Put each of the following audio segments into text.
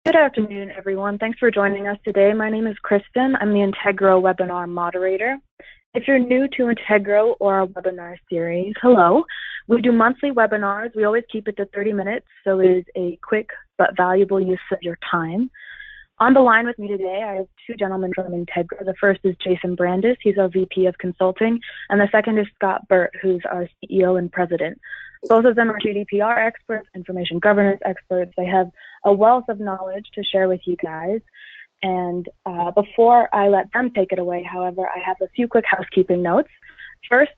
Good afternoon, everyone. Thanks for joining us today. My name is Kristen. I'm the Integro webinar moderator. If you're new to Integro or our webinar series, hello. We do monthly webinars. We always keep it to 30 minutes, so it is a quick but valuable use of your time. On the line with me today, I have two gentlemen from Integro. The first is Jason Brandis. He's our VP of Consulting. And the second is Scott Burt, who's our CEO and President. Both of them are GDPR experts, information governance experts. They have a wealth of knowledge to share with you guys. And before I let them take it away, however, I have a few quick housekeeping notes. First,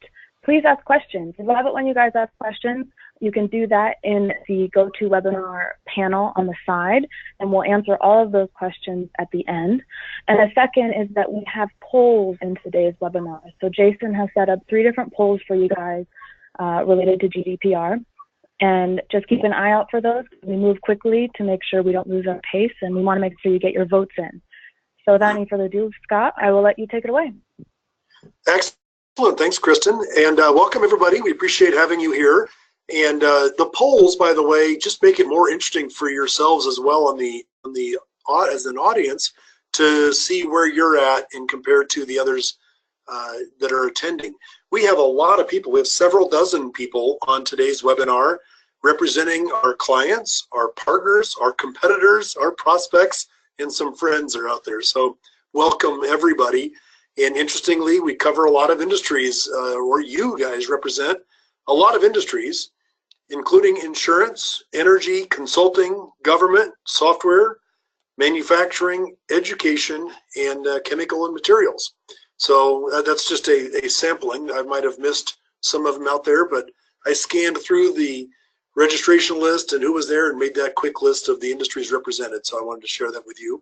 please ask questions. We love it when you guys ask questions. You can do that in the GoToWebinar panel on the side, and we'll answer all of those questions at the end. And the second is that we have polls in today's webinar. So Jason has set up 3 different polls for you guys related to GDPR. And just keep an eye out for those. We move quickly to make sure we don't lose our pace, and we want to make sure you get your votes in. So without any further ado, Scott, I will let you take it away. Excellent. Thanks, Kristen. And welcome, everybody. We appreciate having you here. And the polls, by the way, just make it more interesting for yourselves as well as an audience to see where you're at and compared to the others that are attending. We have a lot of people. We have several dozen people on today's webinar representing our clients, our partners, our competitors, our prospects, and some friends are out there. So welcome, everybody. And interestingly, we cover a lot of industries, or you guys represent a lot of industries, including insurance, energy, consulting, government, software, manufacturing, education, and chemical and materials. So that's just a sampling. I might have missed some of them out there, but I scanned through the registration list and who was there and made that quick list of the industries represented. So I wanted to share that with you.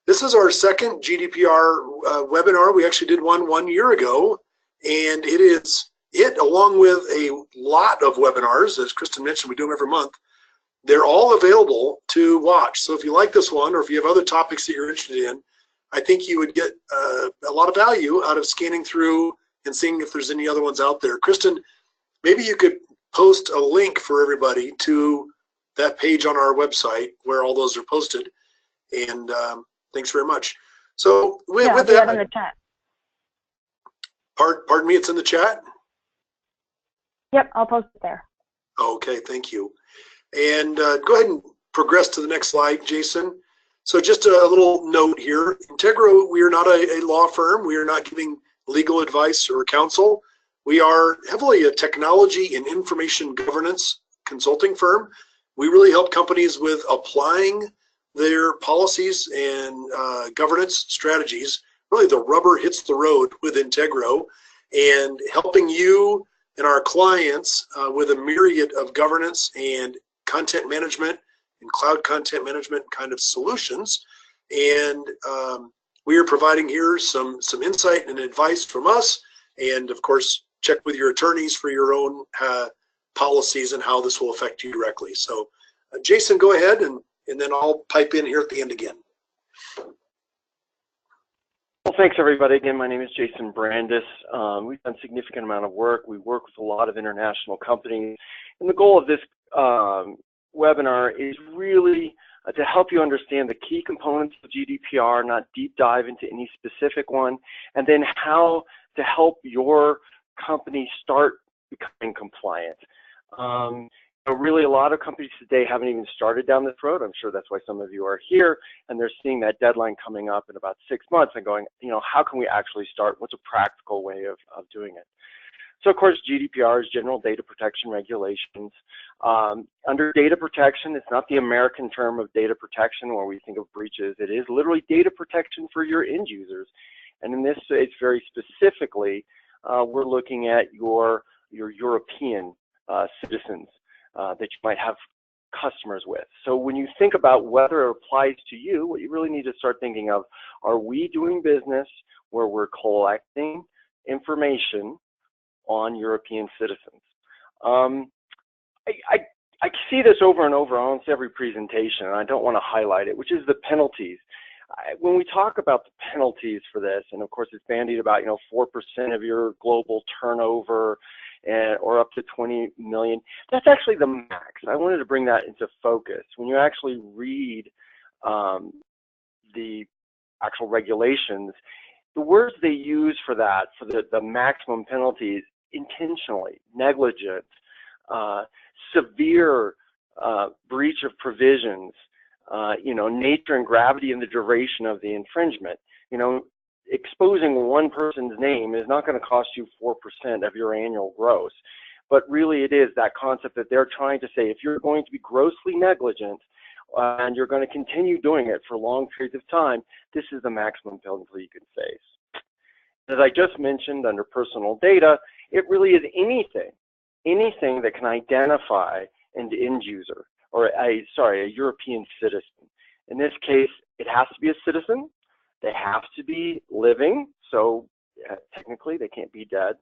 This is our second GDPR webinar. We actually did one year ago, and it along with a lot of webinars, as Kristen mentioned, we do them every month. They're all available to watch. So if you like this one, or if you have other topics that you're interested in, I think you would get a lot of value out of scanning through and seeing if there's any other ones out there. Kristen, maybe you could post a link for everybody to that page on our website where all those are posted. And thanks very much. So with that, in the chat. Pardon me, it's in the chat? Yep, I'll post it there. Okay, thank you. And go ahead and progress to the next slide, Jason. So just a little note here. Integro, we are not a law firm. We are not giving legal advice or counsel. We are heavily a technology and information governance consulting firm. We really help companies with applying their policies and governance strategies. Really, the rubber hits the road with Integro, and helping you and our clients with a myriad of governance and content management and cloud content management kind of solutions. And we are providing here some insight and advice from us, and of course check with your attorneys for your own policies and how this will affect you directly. So Jason, go ahead, and then I'll pipe in here at the end again. Well, thanks everybody. Again, my name is Jason Brandis. We've done a significant amount of work. We work with a lot of international companies, and the goal of this webinar is really to help you understand the key components of GDPR, not deep dive into any specific one, and then how to help your company start becoming compliant. Really, a lot of companies today haven't even started down this road. I'm sure that's why some of you are here, and they're seeing that deadline coming up in about 6 months and going, how can we actually start? What's a practical way of doing it? So, of course, GDPR is General Data Protection Regulations. Under data protection, it's not the American term of data protection where we think of breaches. It is literally data protection for your end users. And in this case, very specifically, we're looking at your European citizens that you might have customers with. So when you think about whether it applies to you, what you really need to start thinking of, are we doing business where we're collecting information on European citizens? I see this over and over on almost every presentation, and I don't want to highlight it, which is the penalties. When we talk about the penalties for this, and of course it's bandied about 4% of your global turnover, or up to 20 million, that's actually the max. I wanted to bring that into focus. When you actually read the actual regulations, the words they use for that, for the maximum penalties, intentionally, negligent, severe breach of provisions, nature and gravity and the duration of the infringement. Exposing one person's name is not going to cost you 4% of your annual gross, but really it is that concept that they're trying to say, if you're going to be grossly negligent and you're going to continue doing it for long periods of time, this is the maximum penalty you can face. As I just mentioned, under personal data, it really is anything that can identify an end user, or a European citizen. In this case, it has to be a citizen. They have to be living, so technically they can't be dead.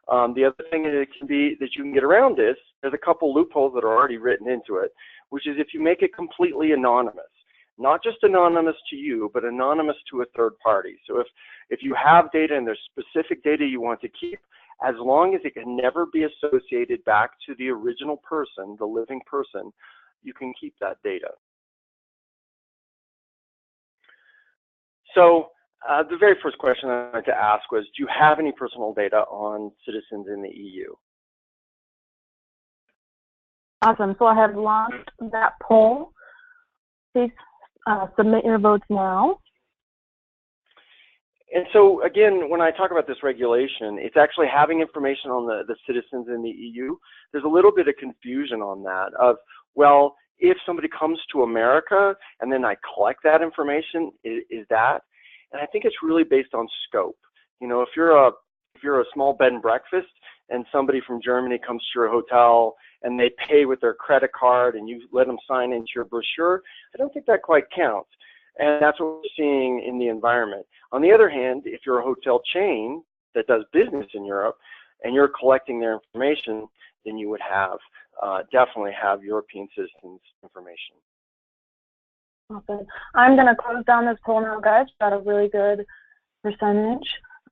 The other thing that you can get around this, there's a couple loopholes that are already written into it, which is if you make it completely anonymous, not just anonymous to you, but anonymous to a third party. So if you have data and there's specific data you want to keep, as long as it can never be associated back to the original person, the living person, you can keep that data. So the very first question I wanted to ask was, do you have any personal data on citizens in the EU? Awesome. So I have launched that poll. Please submit your votes now. And so again, when I talk about this regulation, it's actually having information on the citizens in the EU. There's a little bit of confusion on that of, well, if somebody comes to America and then I collect that information, is that? And I think it's really based on scope. If you're a small bed and breakfast and somebody from Germany comes to your hotel and they pay with their credit card and you let them sign into your brochure, I don't think that quite counts. And that's what we're seeing in the environment. On the other hand, if you're a hotel chain that does business in Europe and you're collecting their information, then you would definitely have European citizens' information. Awesome. I'm going to close down this poll now, guys. Got a really good percentage.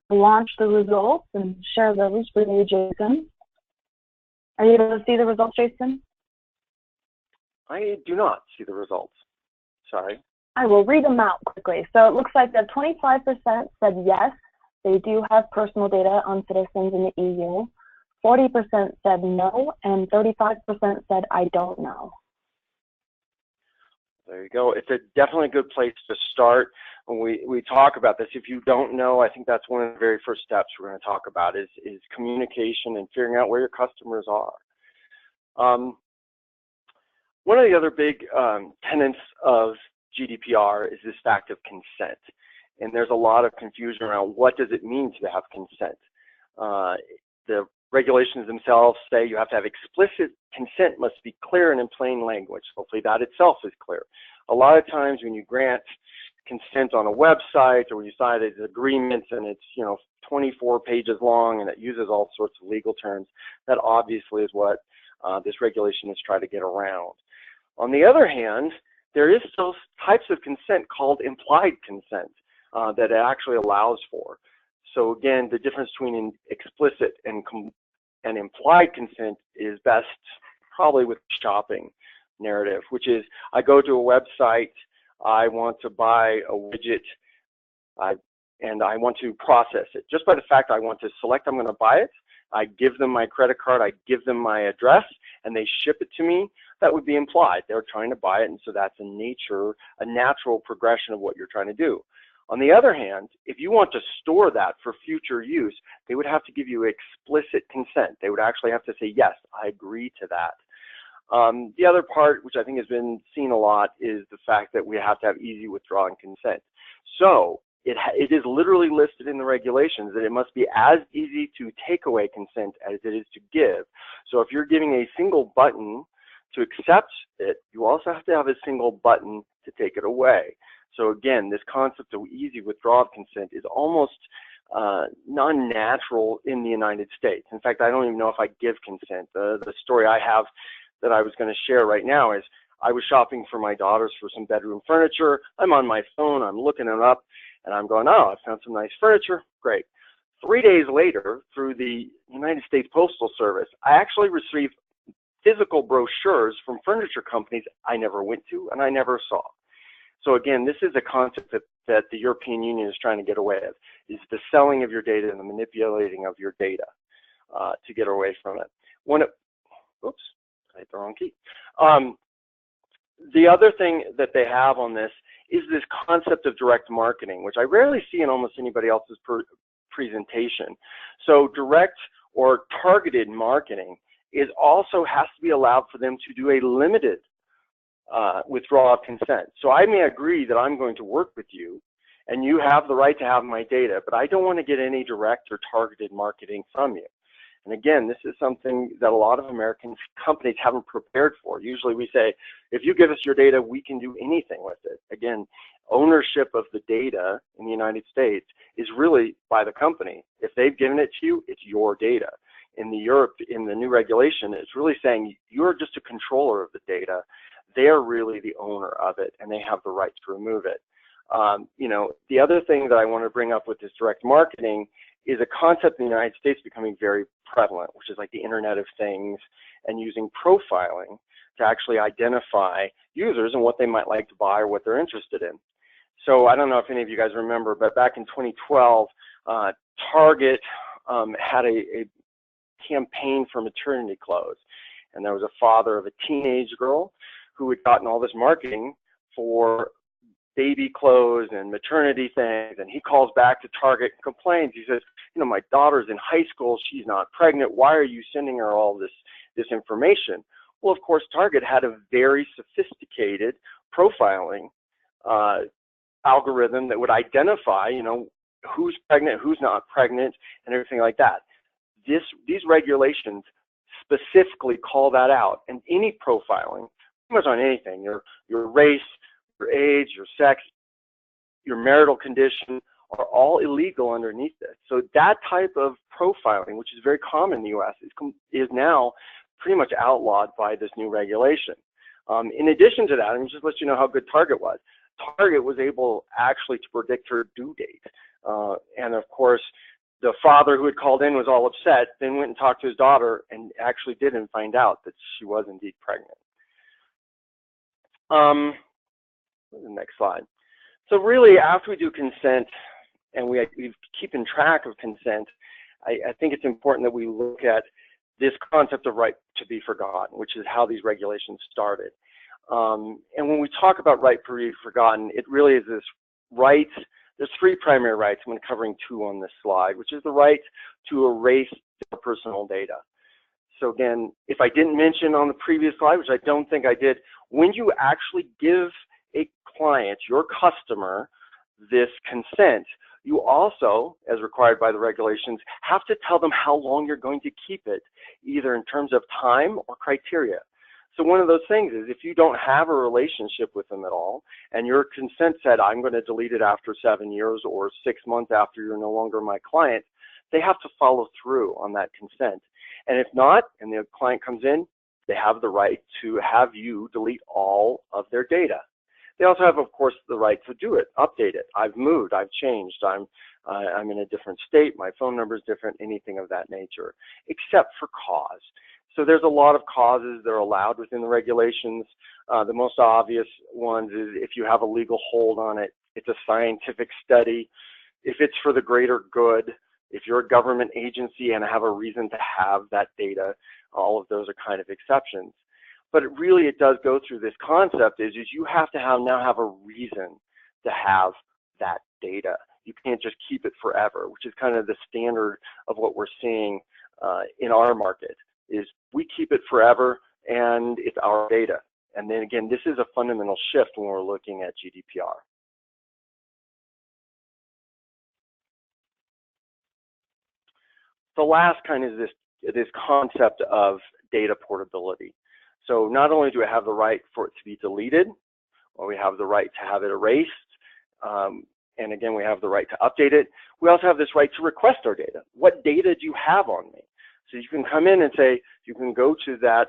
Launch the results and share those with you, Jason. Are you able to see the results, Jason? I do not see the results. Sorry. I will read them out quickly. So it looks like that 25% said yes, they do have personal data on citizens in the EU. 40% said no, and 35% said I don't know. There you go. It's definitely a good place to start when we talk about this. If you don't know, I think that's one of the very first steps we're going to talk about is communication and figuring out where your customers are. One of the other big tenets of GDPR is this fact of consent. And there's a lot of confusion around what does it mean to have consent. The regulations themselves say you have to have explicit consent, must be clear and in plain language. Hopefully that itself is clear. A lot of times when you grant consent on a website or when you sign these agreements and it's 24 pages long and it uses all sorts of legal terms, that obviously is what this regulation is trying to get around. On the other hand, there is still types of consent called implied consent that it actually allows for. So again, the difference between explicit and implied consent is best probably with the shopping narrative, which is I go to a website, I want to buy a widget, and I want to process it. Just by the fact I want to select I'm going to buy it, I give them my credit card, I give them my address, and they ship it to me. That would be implied. They're trying to buy it, and so that's a natural progression of what you're trying to do. On the other hand, if you want to store that for future use, they would have to give you explicit consent. They would actually have to say, yes, I agree to that. The other part, which I think has been seen a lot, is the fact that we have to have easy withdrawing consent. So it is literally listed in the regulations that it must be as easy to take away consent as it is to give. So if you're giving a single button to accept it, you also have to have a single button to take it away. So again, this concept of easy withdrawal of consent is almost non-natural in the United States. In fact, I don't even know if I give consent. The story I have that I was going to share right now is I was shopping for my daughters for some bedroom furniture. I'm on my phone, I'm looking it up, and I'm going, oh, I found some nice furniture. Great. 3 days later, through the United States Postal Service, I actually received physical brochures from furniture companies I never went to and I never saw. So again, this is a concept that the European Union is trying to get away of, is the selling of your data and the manipulating of your data to get away from it. Oops, I hit the wrong key. The other thing that they have on this is this concept of direct marketing, which I rarely see in almost anybody else's presentation. So direct or targeted marketing also has to be allowed for them to do a limited withdrawal of consent. So I may agree that I'm going to work with you and you have the right to have my data, but I don't want to get any direct or targeted marketing from you. And again, this is something that a lot of American companies haven't prepared for. Usually we say, if you give us your data, we can do anything with it. Again, ownership of the data in the United States is really by the company. If they've given it to you, it's your data. In the new regulation, it's really saying you're just a controller of the data. They're really the owner of it, and they have the right to remove it. The other thing that I want to bring up with this direct marketing is a concept in the United States becoming very prevalent, which is like the Internet of Things and using profiling to actually identify users and what they might like to buy or what they're interested in. So I don't know if any of you guys remember, but back in 2012, Target had a campaign for maternity clothes. And there was a father of a teenage girl who had gotten all this marketing for baby clothes and maternity things, and he calls back to Target and complains. He says, my daughter's in high school, she's not pregnant, why are you sending her all this information? Well, of course, Target had a very sophisticated profiling algorithm that would identify, who's pregnant, who's not pregnant, and everything like that. These regulations specifically call that out, and any profiling, pretty much on anything, your race, your age, your sex, your marital condition are all illegal underneath this. So that type of profiling, which is very common in the U.S., is now pretty much outlawed by this new regulation. In addition to that, let me just let you know how good Target was. Target was able actually to predict her due date. And of course, the father who had called in was all upset, then went and talked to his daughter and actually didn't find out that she was indeed pregnant. The next slide. So really, after we do consent and we're keeping track of consent, I think it's important that we look at this concept of right to be forgotten, which is how these regulations started. And when we talk about right to be forgotten, it really is this right. There's three primary rights. I'm covering two on this slide, which is the right to erase their personal data. So again, if I didn't mention on the previous slide, which I don't think I did, when you actually give a client, your customer, this consent, you also, as required by the regulations, have to tell them how long you're going to keep it, either in terms of time or criteria. So one of those things is if you don't have a relationship with them at all, and your consent said, I'm going to delete it after 7 years or 6 months after you're no longer my client, they have to follow through on that consent. And if not, and the client comes in, they have the right to have you delete all of their data. They also have, of course, the right to do it, update it. I've moved, I've changed, I'm in a different state, my phone number is different, anything of that nature, except for cause. So there's a lot of causes that are allowed within the regulations. The most obvious ones is if you have a legal hold on it, it's a scientific study, if it's for the greater good, if you're a government agency and have a reason to have that data, all of those are kind of exceptions. But it does go through this concept is you have to now have a reason to have that data. You can't just keep it forever, which is kind of the standard of what we're seeing in our market, is we keep it forever and it's our data. And then again, this is a fundamental shift when we're looking at GDPR. The last kind is this concept of data portability. So not only do we have the right for it to be deleted, or we have the right to have it erased, and again, we have the right to update it, we also have this right to request our data. What data do you have on me? So you can come in and say, you can go to that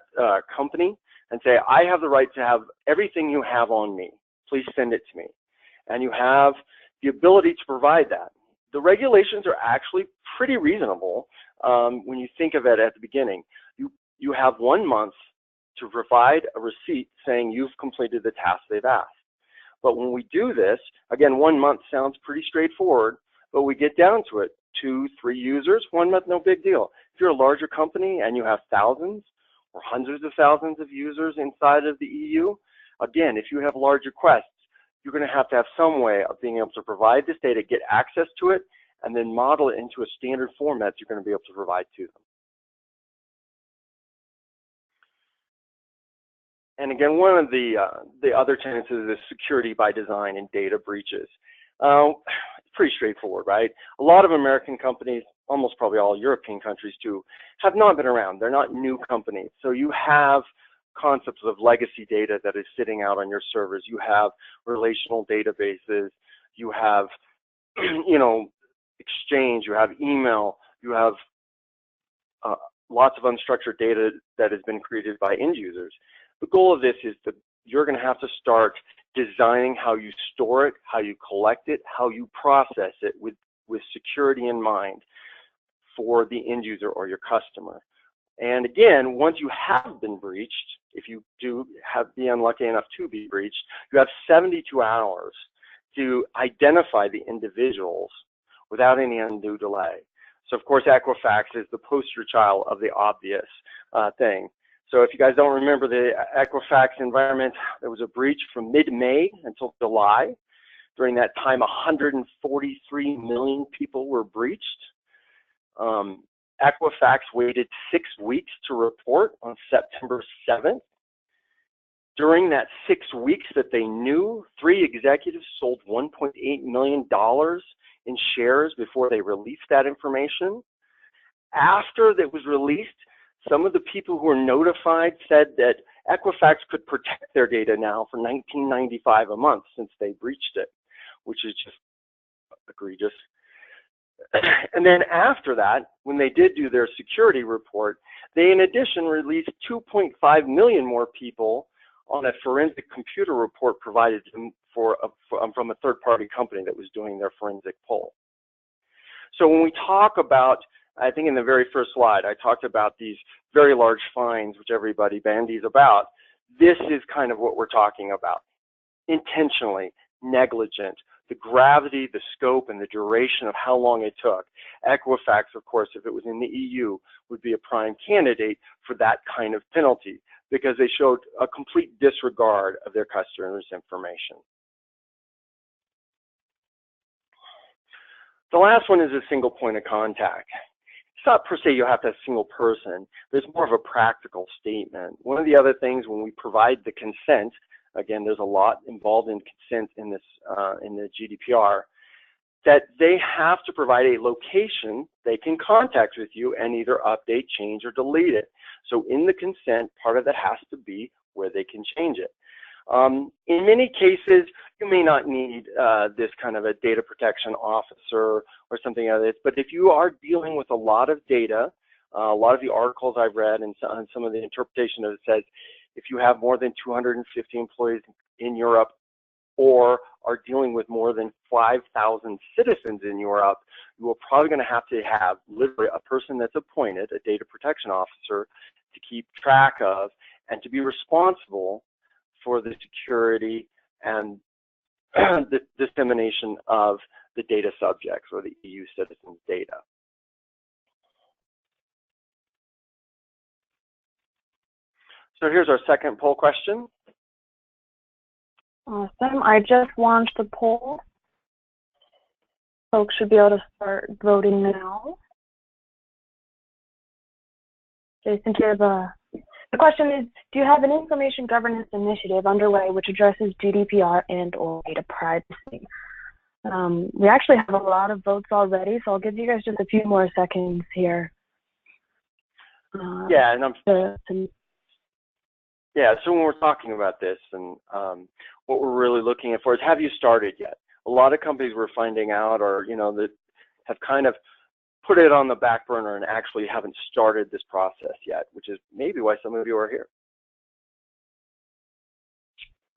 company and say, I have the right to have everything you have on me. Please send it to me. And you have the ability to provide that. The regulations are actually pretty reasonable when you think of it at the beginning. You have 1 month to provide a receipt saying you've completed the task they've asked. But when we do this, again, 1 month sounds pretty straightforward, but we get down to it. 2, 3 users, 1 month, no big deal. If you're a larger company and you have thousands or hundreds of thousands of users inside of the EU, again, if you have large requests, you're going to have some way of being able to provide this data, get access to it, and then model it into a standard format you're going to be able to provide to them. And again, one of the other tenets is security by design and data breaches. It's pretty straightforward, right? A lot of American companies, almost probably all European countries too, have not been around. They're not new companies. So you have concepts of legacy data that is sitting out on your servers. You have relational databases. You have, you know, Exchange. You have email. You have lots of unstructured data that has been created by end users. The goal of this is that you're going to have to start designing how you store it, how you collect it, how you process it with security in mind for the end user or your customer. And again, once you have been breached, if you do be unlucky enough to be breached, you have 72 hours to identify the individuals without any undue delay. So of course, Equifax is the poster child of the obvious thing. So if you guys don't remember the Equifax environment, there was a breach from mid-May until July. During that time, 143 million people were breached. Equifax waited 6 weeks to report on September 7th. During that 6 weeks that they knew, 3 executives sold $1.8 million in shares before they released that information. After that was released, some of the people who were notified said that Equifax could protect their data now for $19.95 a month since they breached it, which is just egregious. And then after that, when they did do their security report, they in addition released 2.5 million more people on a forensic computer report provided from a third-party company that was doing their forensic poll. So when we talk about, I think in the very first slide, I talked about these very large fines, which everybody bandies about. This is kind of what we're talking about. Intentionally, negligent, the gravity, the scope, and the duration of how long it took. Equifax, of course, if it was in the EU, would be a prime candidate for that kind of penalty because they showed a complete disregard of their customers' information. The last one is a single point of contact. It's not per se you have to have a single person. There's more of a practical statement. One of the other things when we provide the consent, again, there's a lot involved in consent in this in the GDPR, that they have to provide a location they can contact with you and either update, change, or delete it. So in the consent, part of that has to be where they can change it. In many cases, you may not need this kind of a data protection officer or something like this, but if you are dealing with a lot of data, a lot of the articles I've read and some of the interpretation of it says, if you have more than 250 employees in Europe or are dealing with more than 5,000 citizens in Europe, you are probably going to have literally a person that's appointed, a data protection officer, to keep track of and to be responsible for the security and the dissemination of the data subjects or the EU citizens' data. So here's our second poll question. Awesome. I just launched the poll. Folks should be able to start voting now. Jason, the question is, do you have an information governance initiative underway which addresses GDPR and/or data privacy? We actually have a lot of votes already, so I'll give you guys just a few more seconds here. Yeah, so when we're talking about this and what we're really looking for is, have you started yet? A lot of companies we're finding out are, that have kind of put it on the back burner and actually haven't started this process yet, which is maybe why some of you are here.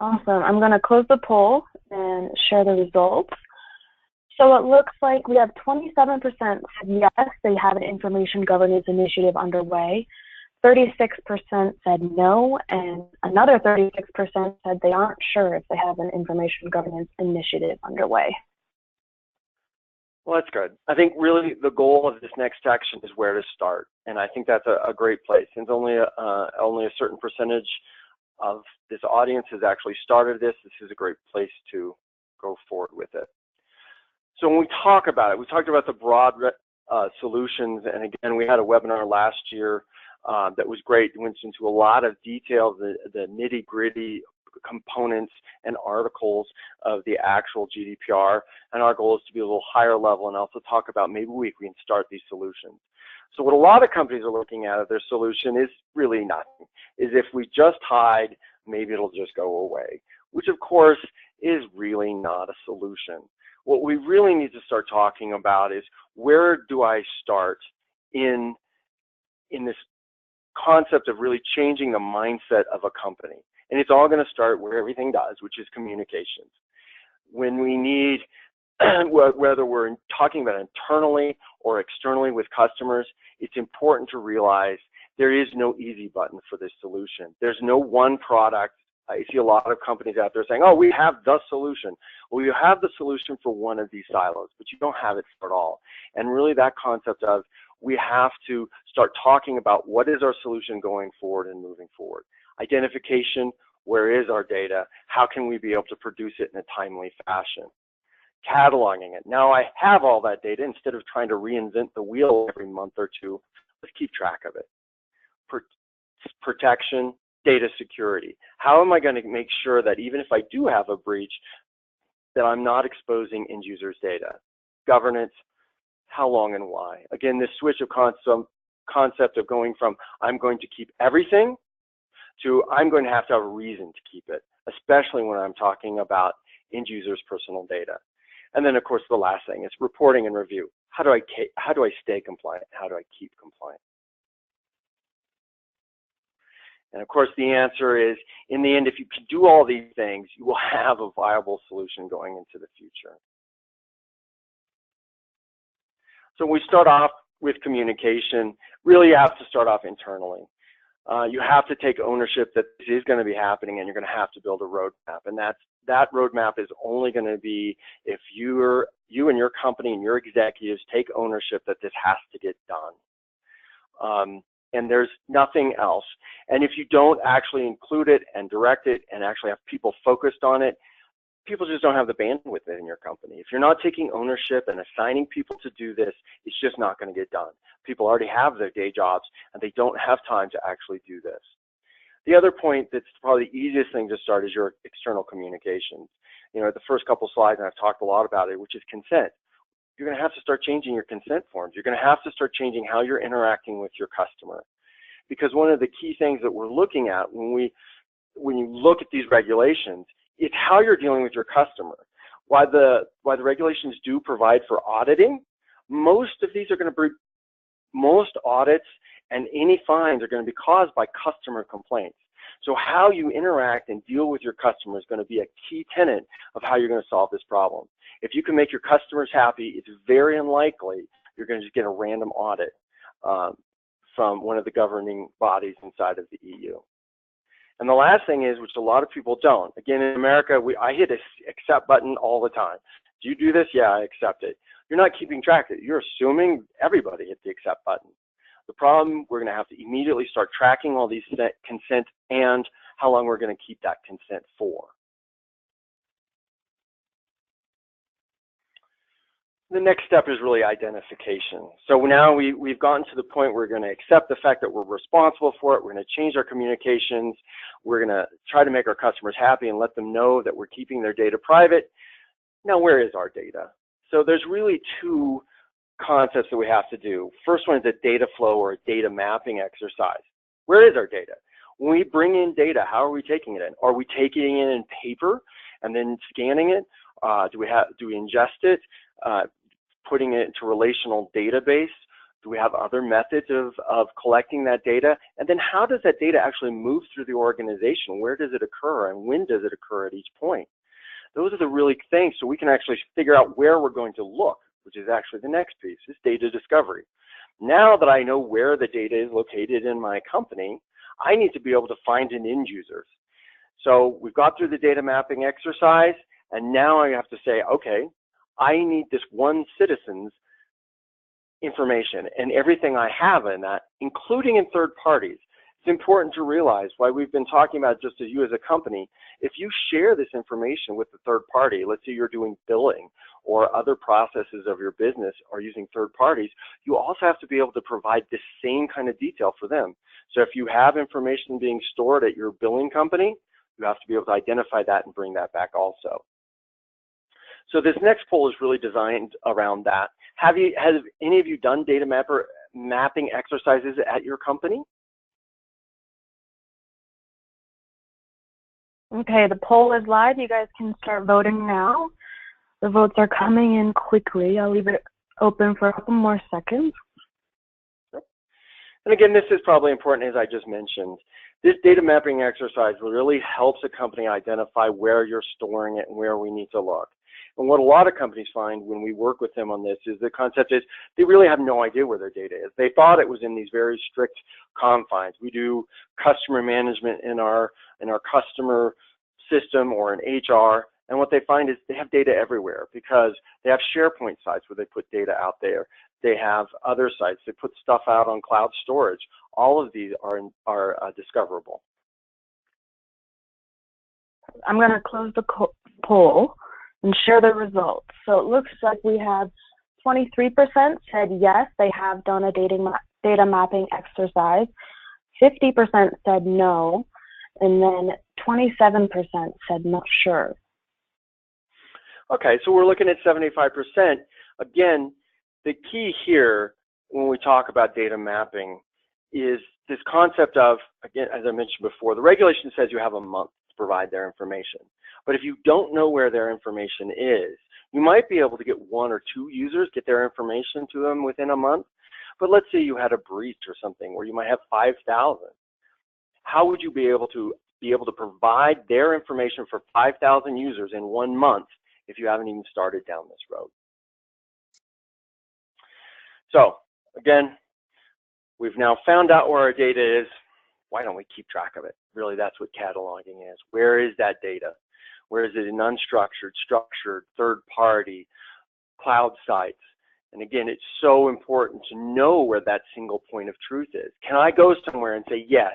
Awesome. I'm going to close the poll and share the results. So it looks like we have 27% said yes, they have an information governance initiative underway. 36% said no, and a Another 36% said they aren't sure if they have an information governance initiative underway. Well, that's good. I think really the goal of this next section is where to start, and I think that's a great place. Since only a certain percentage of this audience has actually started this is a great place to go forward with it. So when we talk about it, we talked about the broad solutions, and again, we had a webinar last year that was great. It went into a lot of detail, the nitty-gritty components and articles of the actual GDPR, and our goal is to be a little higher level and also talk about maybe we can start these solutions. So what a lot of companies are looking at their solution is really nothing. Is if we just hide, maybe it'll just go away, which of course is really not a solution. What we really need to start talking about is where do I start in this concept of really changing the mindset of a company. And it's all going to start where everything does, which is communications. When we need, whether we're talking about internally or externally with customers, it's important to realize there is no easy button for this solution. There's no one product. I see a lot of companies out there saying, oh, we have the solution. Well, you have the solution for one of these silos, but you don't have it for it all. And really that concept of we have to start talking about what is our solution going forward and moving forward. Identification, where is our data? How can we be able to produce it in a timely fashion? Cataloging it. Now I have all that data. Instead of trying to reinvent the wheel every month or two, let's keep track of it. Protection, data security. How am I going to make sure that even if I do have a breach, that I'm not exposing end users' data? Governance, how long and why? Again, this switch of concept of going from I'm going to keep everything to I'm going to have a reason to keep it, especially when I'm talking about end users' personal data. And then, of course, the last thing is reporting and review. How do I stay compliant? How do I keep compliant? And of course, the answer is, in the end, if you can do all these things, you will have a viable solution going into the future. So we start off with communication. Really, you have to start off internally. You have to take ownership that this is going to be happening, and you're going to have to build a roadmap. And that roadmap is only going to be if you and your company and your executives take ownership that this has to get done. And there's nothing else. And if you don't actually include it and direct it and actually have people focused on it, people just don't have the bandwidth in your company. If you're not taking ownership and assigning people to do this, it's just not going to get done. People already have their day jobs and they don't have time to actually do this. The other point that's probably the easiest thing to start is your external communications. You know, the first couple slides, and I've talked a lot about it, which is consent. You're going to have to start changing your consent forms. You're going to have to start changing how you're interacting with your customer. Because one of the key things that we're looking at when you look at these regulations, it's how you're dealing with your customer. While the regulations do provide for auditing, most of these are going to be, most audits and any fines are going to be caused by customer complaints. So how you interact and deal with your customer is going to be a key tenet of how you're going to solve this problem. If you can make your customers happy, it's very unlikely you're going to just get a random audit from one of the governing bodies inside of the EU. And the last thing is, which a lot of people don't. Again, in America, I hit an accept button all the time. Do you do this? Yeah, I accept it. You're not keeping track of it. You're assuming everybody hit the accept button. The problem, we're going to have to immediately start tracking all these consent and how long we're going to keep that consent for. The next step is really identification. So now we've gotten to the point where we're going to accept the fact that we're responsible for it. We're going to change our communications. We're going to try to make our customers happy and let them know that we're keeping their data private. Now, where is our data? So there's really two concepts that we have to do. First one is a data flow or a data mapping exercise. Where is our data? When we bring in data, how are we taking it in? Are we taking it in paper and then scanning it? Do we ingest it? Putting it into a relational database? Do we have other methods of collecting that data? And then how does that data actually move through the organization? Where does it occur and when does it occur at each point? Those are the really things, so we can actually figure out where we're going to look, which is actually the next piece, is data discovery. Now that I know where the data is located in my company, I need to be able to find an end user. So we've got through the data mapping exercise, and now I have to say, okay, I need this one citizen's information and everything I have in that, including in third parties. It's important to realize why we've been talking about, just as you as a company, if you share this information with the third party, let's say you're doing billing or other processes of your business or using third parties, you also have to be able to provide the same kind of detail for them. So if you have information being stored at your billing company, you have to be able to identify that and bring that back also. So this next poll is really designed around that. Have any of you done data mapping exercises at your company? Okay, the poll is live. You guys can start voting now. The votes are coming in quickly. I'll leave it open for a couple more seconds. And again, this is probably important, as I just mentioned. This data mapping exercise really helps a company identify where you're storing it and where we need to look. And what a lot of companies find when we work with them on this is the concept is they really have no idea where their data is. They thought it was in these very strict confines. We do customer management in our customer system or in HR, and what they find is they have data everywhere because they have SharePoint sites where they put data out there. They have other sites. They put stuff out on cloud storage. All of these are discoverable. I'm going to close the poll and share the results. So it looks like we have 23% said yes, they have done a data mapping exercise. 50% said no, and then 27% said not sure. Okay, so we're looking at 75%. Again, the key here when we talk about data mapping is this concept of, again, as I mentioned before, the regulation says you have a month to provide their information. But if you don't know where their information is, you might be able to get 1 or 2 users, get their information to them within a month. But let's say you had a breach or something where you might have 5,000. How would you be able to provide their information for 5,000 users in 1 month if you haven't even started down this road? So again, we've now found out where our data is. Why don't we keep track of it? Really, that's what cataloging is. Where is that data? Where is it in unstructured, structured, third party, cloud sites? And again, it's so important to know where that single point of truth is. Can I go somewhere and say, yes,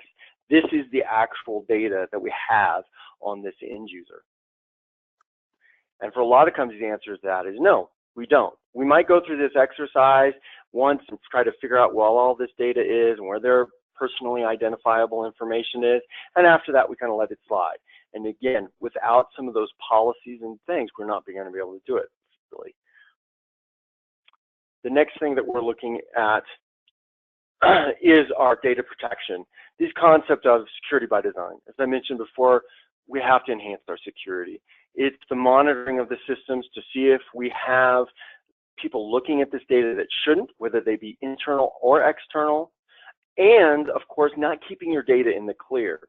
this is the actual data that we have on this end user? And for a lot of companies, the answer to that is no, we don't. We might go through this exercise once and try to figure out where all this data is and where their personally identifiable information is. And after that, we kind of let it slide. And again, without some of those policies and things, we're not going to be able to do it, really. The next thing that we're looking at is our data protection. This concept of security by design. As I mentioned before, we have to enhance our security. It's the monitoring of the systems to see if we have people looking at this data that shouldn't, whether they be internal or external, and of course, not keeping your data in the clear.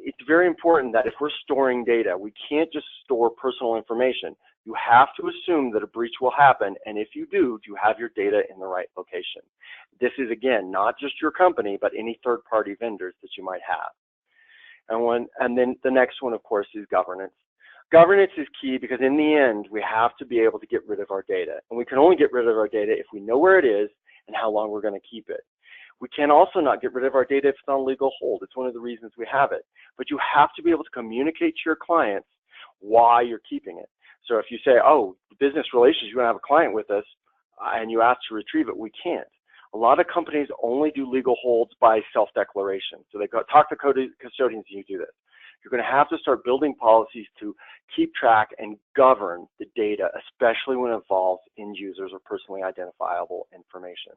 It's very important that if we're storing data, we can't just store personal information. You have to assume that a breach will happen, and if you do you have your data in the right location? This is, again, not just your company, but any third-party vendors that you might have. And then the next one, of course, is governance. Governance is key because in the end, we have to be able to get rid of our data. And we can only get rid of our data if we know where it is and how long we're going to keep it. We can also not get rid of our data if it's on legal hold. It's one of the reasons we have it. But you have to be able to communicate to your clients why you're keeping it. So if you say, oh, business relations, you want to have a client with us, and you ask to retrieve it, we can't. A lot of companies only do legal holds by self-declaration. So they talk to custodians and you do this. You're going to have to start building policies to keep track and govern the data, especially when it involves end users or personally identifiable information.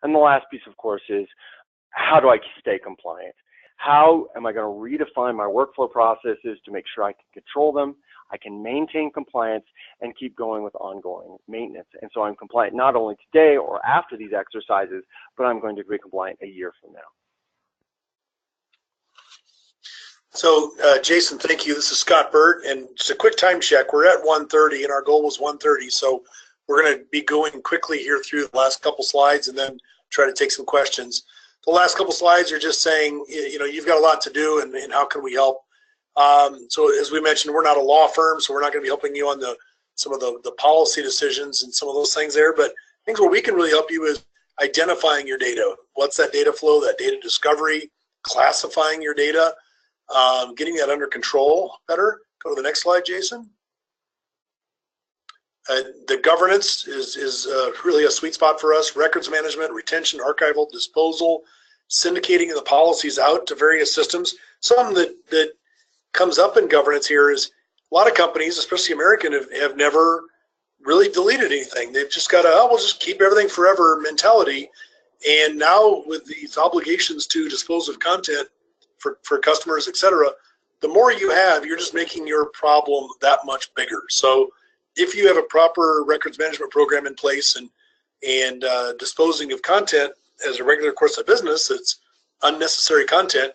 And the last piece, of course, is how do I stay compliant? How am I going to redefine my workflow processes to make sure I can control them, I can maintain compliance, and keep going with ongoing maintenance? And so I'm compliant not only today or after these exercises, but I'm going to be compliant a year from now. So, Jason, thank you. This is Scott Burt, and just a quick time check. We're at 1:30, and our goal was 1:30, so we're going to be going quickly here through the last couple slides and then try to take some questions. the last couple slides are just saying, you've got a lot to do, and how can we help? So as we mentioned, we're not a law firm, so we're not going to be helping you on some of the policy decisions and some of those things there. But things where we can really help you is identifying your data. What's that data flow, that data discovery, classifying your data, getting that under control better. Go to the next slide, Jason. The governance is really a sweet spot for us. Records management, retention, archival, disposal, syndicating the policies out to various systems. Something that comes up in governance here is a lot of companies, especially American, have never really deleted anything. They've just got we'll just keep everything forever mentality. And now with these obligations to dispose of content for customers, et cetera, the more you have, you're just making your problem that much bigger. So if you have a proper records management program in place and disposing of content as a regular course of business, it's unnecessary content,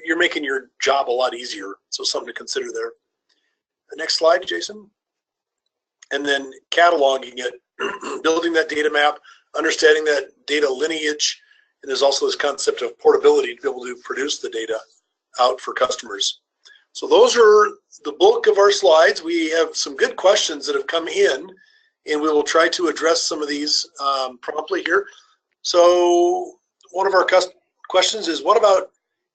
you're making your job a lot easier. So something to consider there. The next slide, Jason. And then cataloging it, building that data map, understanding that data lineage, and there's also this concept of portability to be able to produce the data out for customers. So those are the bulk of our slides. We have some good questions that have come in, and we will try to address some of these promptly here. So one of our questions is, what about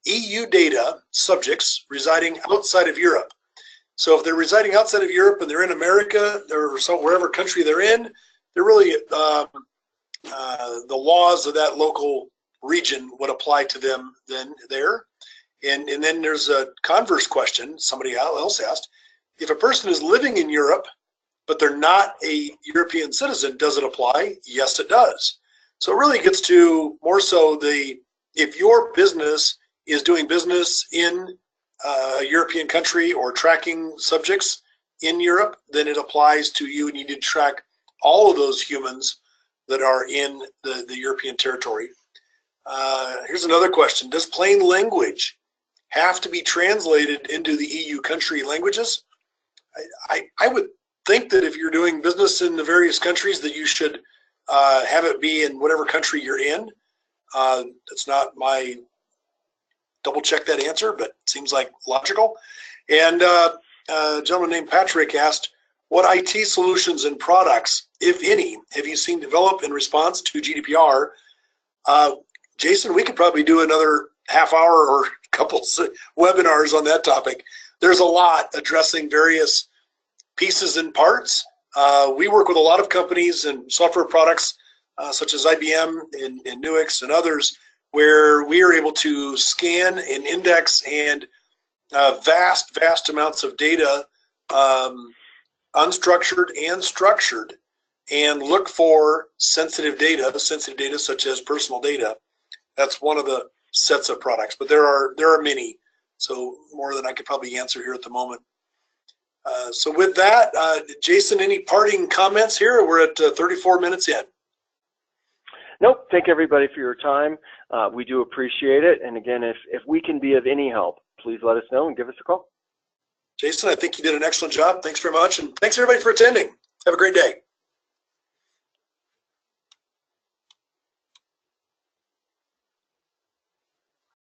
EU data subjects residing outside of Europe? So if they're residing outside of Europe and they're in America or wherever country they're in, they're really the laws of that local region would apply to them then there. And then there's a converse question somebody else asked. If a person is living in Europe, but they're not a European citizen, does it apply? Yes, it does. So it really gets to more so if your business is doing business in a European country or tracking subjects in Europe, then it applies to you, and you need to track all of those humans that are in the European territory. Here's another question. Does plain language have to be translated into the EU country languages? I would think that if you're doing business in the various countries that you should have it be in whatever country you're in. That's not my double check that answer, but it seems like logical. And a gentleman named Patrick asked, what IT solutions and products, if any, have you seen develop in response to GDPR? Jason, we could probably do another half hour or couple webinars on that topic. There's a lot addressing various pieces and parts. We work with a lot of companies and software products such as IBM and Nuix and others, where we are able to scan and index and vast amounts of data, unstructured and structured, and look for sensitive data such as personal data. That's one of the sets of products, but there are many, so more than I could probably answer here at the moment. So with that, Jason, any parting comments here? We're at 34 minutes in. Nope. Thank everybody for your time. We do appreciate it. And again, if we can be of any help, please let us know and give us a call. Jason, I think you did an excellent job. Thanks very much. And thanks everybody for attending. Have a great day.